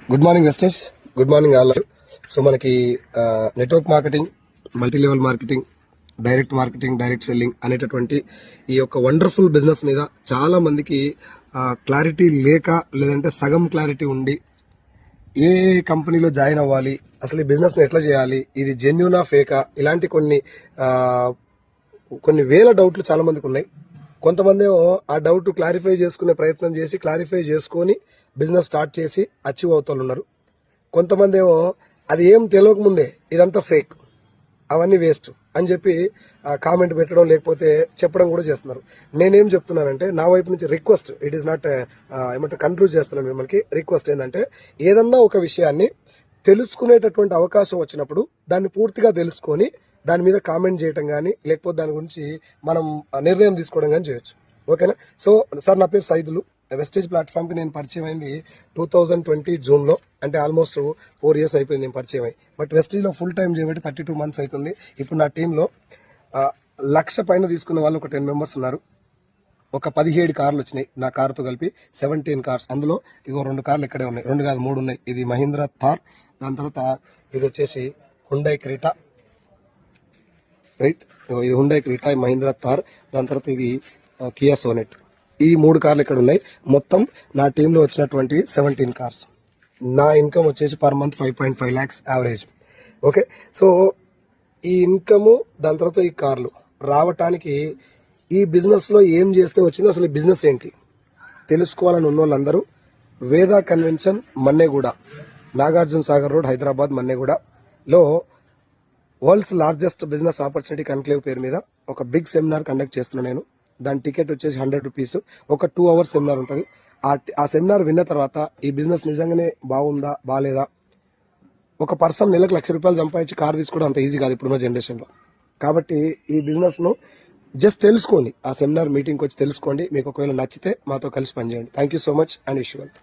Good morning Vestige, good morning all. So మనకి network marketing, multi level marketing, direct marketing, direct selling అనేటటువంటి ఈ యొక్క wonderful business మీద చాలా మందికి క్లారిటీ లేక, లేదంటే సగం క్లారిటీ ఉండి ఏ కంపెనీలో జాయిన్ అవ్వాలి, అసలు ఈ బిజినెస్ని ఎట్లా చేయాలి, ఇది జెన్యూనా ఫేకా, ఇలాంటి కొన్ని వేల డౌట్లు చాలా మందికి ఉన్నాయి. కొంతమంది ఏమో ఆ డౌట్ క్లారిఫై చేసుకునే ప్రయత్నం చేసి క్లారిఫై చేసుకొని బిజినెస్ స్టార్ట్ చేసి అచీవ్ అవుతారు ఉన్నారు. కొంతమంది ఏమో అది ఏం తెలియకముందే ఇదంతా ఫేక్, అవన్నీ వేస్ట్ అని చెప్పి కామెంట్ పెట్టడం లేకపోతే చెప్పడం కూడా చేస్తున్నారు. నేనేం చెప్తున్నానంటే నా వైపు నుంచి రిక్వెస్ట్, ఇట్ ఈస్ నాట్ ఏమంటే కంట్రోల్ చేస్తున్నాను మిమ్మల్ని. రిక్వెస్ట్ ఏంటంటే ఏదన్నా ఒక విషయాన్ని తెలుసుకునేటటువంటి అవకాశం వచ్చినప్పుడు దాన్ని పూర్తిగా తెలుసుకొని దాని మీద కామెంట్ చేయడం కానీ, లేకపోతే దాని గురించి మనం నిర్ణయం తీసుకోవడం కానీ చేయొచ్చు. ఓకేనా? సో సార్, నా పేరు సైదులు. వెస్టేజ్ ప్లాట్ఫామ్కి నేను పరిచయం అయింది 2020 జూన్లో, అంటే ఆల్మోస్ట్ 4 years అయిపోయింది నేను పరిచయం అయ్యి. బట్ వెస్టేజ్లో ఫుల్ టైం చేయబట్టి 32 months అవుతుంది. ఇప్పుడు నా టీంలో 1,00,000 పైన తీసుకున్న వాళ్ళు ఒక 10 members ఉన్నారు. ఒక 17 కార్లు వచ్చినాయి నా కారుతో కలిపి, 17 కార్స్. అందులో ఇగో 2 కార్లు ఇక్కడే ఉన్నాయి, 2 కాదు 3 ఉన్నాయి. ఇది మహీంద్రా థార్, దాని తర్వాత ఇది వచ్చేసి హుండై క్రెటా, రైట్? ఇది హుండై క్రెటా, మహీంద్రా థార్, దాని తర్వాత ఇది కియా సోనెట్. ఈ 3 కార్లు ఇక్కడ ఉన్నాయి. మొత్తం నా టీంలో వచ్చినటువంటి 17 కార్స్. నా ఇన్కమ్ వచ్చేసి per month 5.5 lakhs average. Okay, so ఈ ఇన్కము, దాని తర్వాత ఈ కార్లు రావటానికి ఈ బిజినెస్లో ఏం చేస్తే వచ్చింది, అసలు ఈ బిజినెస్ ఏంటి తెలుసుకోవాలని ఉన్న వాళ్ళందరూ వేదా కన్వెన్షన్, మన్నెగూడ, నాగార్జున సాగర్ రోడ్, హైదరాబాద్, మన్నెగూడలో world's largest business opportunity conclave పేరు మీద ఒక బిగ్ సెమినార్ కండక్ట్ చేస్తున్నాను నేను. దాని టికెట్ వచ్చేసి 100 rupees. ఒక 2 hours సెమినార్ ఉంటుంది. ఆ సెమినార్ విన్న తర్వాత ఈ బిజినెస్ నిజంగానే బాగుందా బాగాలేదా, ఒక పర్సన్ నెలకు ₹1,00,000 సంపాదించి కార్ తీసుకోవడం అంత ఈజీ కాదు ఇప్పుడున్న జనరేషన్లో. కాబట్టి ఈ బిజినెస్ను జస్ట్ తెలుసుకోండి, ఆ సెమినార్ మీటింగ్కి వచ్చి తెలుసుకోండి. మీకు ఒకవేళ నచ్చితే మాతో కలిసి పనిచేయండి. Thank you so much and wish you well.